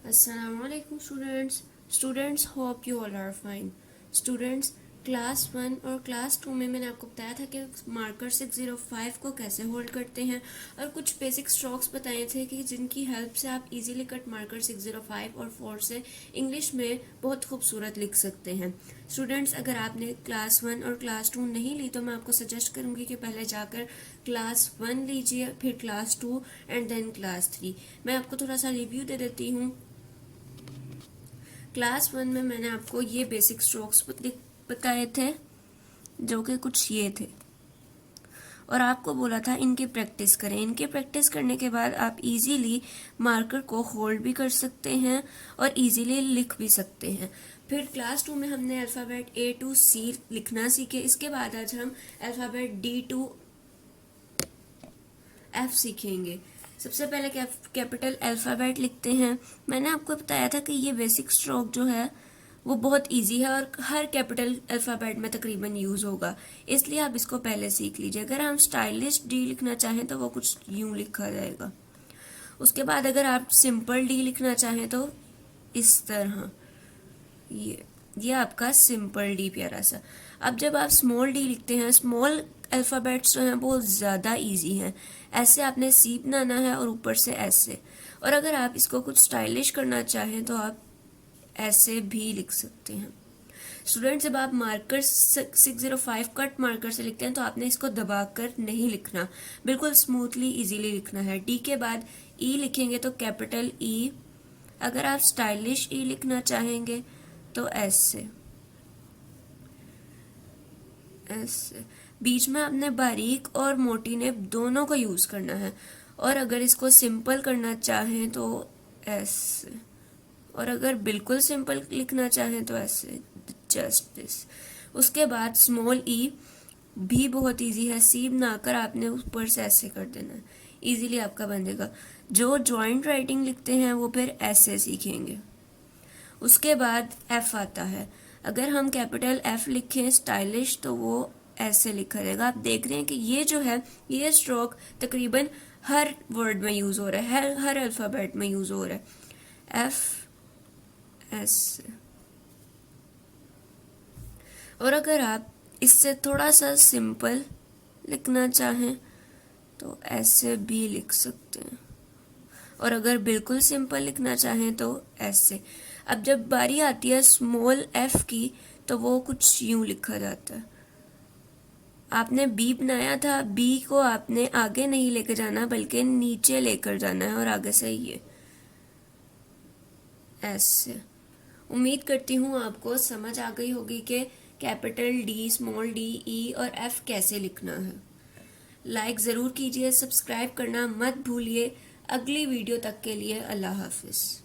Assalamualaikum students hope you all are fine. Students, class 1 और class 2 में मैंने आपको बताया था कि मार्कर 605 को कैसे होल्ड करते हैं और कुछ बेसिक स्ट्रोक्स बताए थे कि जिनकी हेल्प से आप इजीली कट मार्कर 605 और 4 से इंग्लिश में बहुत खूबसूरत लिख सकते हैं. स्टूडेंट्स, अगर आपने क्लास 1 और क्लास 2 नहीं ली तो मैं आपको सजेस्ट करूंगी कि पहले जाकर क्लास 1 लीजिए, फिर क्लास 2 एंड देन क्लास 3. मैं आपको थोड़ा सा रिव्यू दे देती हूँ. क्लास 1 में मैंने आपको ये बेसिक स्ट्रोक्स बताए थे जो कि कुछ ये थे और आपको बोला था इनकी प्रैक्टिस करें. इनके प्रैक्टिस करने के बाद आप इजीली मार्कर को होल्ड भी कर सकते हैं और इजीली लिख भी सकते हैं. फिर क्लास 2 में हमने अल्फ़ाबेट A to C लिखना सीखे. इसके बाद आज हम अल्फ़ाबेट D to F सीखेंगे. सबसे पहले कैपिटल अल्फ़ाबेट लिखते हैं. मैंने आपको बताया था कि ये बेसिक स्ट्रोक जो है वो बहुत इजी है और हर कैपिटल अल्फ़ाबेट में तकरीबन यूज़ होगा, इसलिए आप इसको पहले सीख लीजिए. अगर हम स्टाइलिश डी लिखना चाहें तो वो कुछ यूं लिखा जाएगा. उसके बाद अगर आप सिंपल डी लिखना चाहें तो इस तरह, ये आपका सिंपल डी प्यारा सा. अब जब आप स्मॉल डी लिखते हैं, स्मॉल अल्फ़ाबेट्स जो हैं वो ज़्यादा इजी हैं. ऐसे आपने सी बनाना है और ऊपर से ऐसे. और अगर आप इसको कुछ स्टाइलिश करना चाहें तो आप ऐसे भी लिख सकते हैं. स्टूडेंट, जब आप मार्कर 605 कट मार्कर से लिखते हैं तो आपने इसको दबाकर नहीं लिखना, बिल्कुल स्मूथली इजीली लिखना है. डी के बाद ई लिखेंगे तो कैपिटल ई. अगर आप स्टाइलिश ई लिखना चाहेंगे तो ऐसे ऐसे. बीच में आपने बारीक और मोटी ने दोनों को यूज करना है. और अगर इसको सिंपल करना चाहें तो ऐसे. और अगर बिल्कुल सिंपल लिखना चाहें तो ऐसे, जस्ट दिस. उसके बाद स्मॉल ई भी बहुत इजी है. सी बनाकर आपने ऊपर से ऐसे कर देना है, इजीली आपका बनेगा. जो जॉइंट राइटिंग लिखते हैं वो फिर ऐसे सीखेंगे. उसके बाद एफ आता है. अगर हम कैपिटल एफ लिखें स्टाइलिश तो वो ऐसे लिखा जाएगा. आप देख रहे हैं कि ये जो है ये स्ट्रोक तकरीबन हर वर्ड में यूज हो रहा है, हर अल्फ़ाबेट में यूज हो रहा है. एफ ऐसे. और अगर आप इससे थोड़ा सा सिंपल लिखना चाहें तो ऐसे भी लिख सकते हैं. और अगर बिल्कुल सिंपल लिखना चाहें तो ऐसे. अब जब बारी आती है स्मॉल एफ की तो वो कुछ यूं लिखा जाता है. आपने बी बनाया था, बी को आपने आगे नहीं लेकर जाना बल्कि नीचे लेकर जाना है और आगे से ये ऐसे. उम्मीद करती हूँ आपको समझ आ गई होगी कि कैपिटल डी, स्मॉल डी, ई और एफ कैसे लिखना है. लाइक ज़रूर कीजिए, सब्सक्राइब करना मत भूलिए. अगली वीडियो तक के लिए अल्लाह हाफिज़.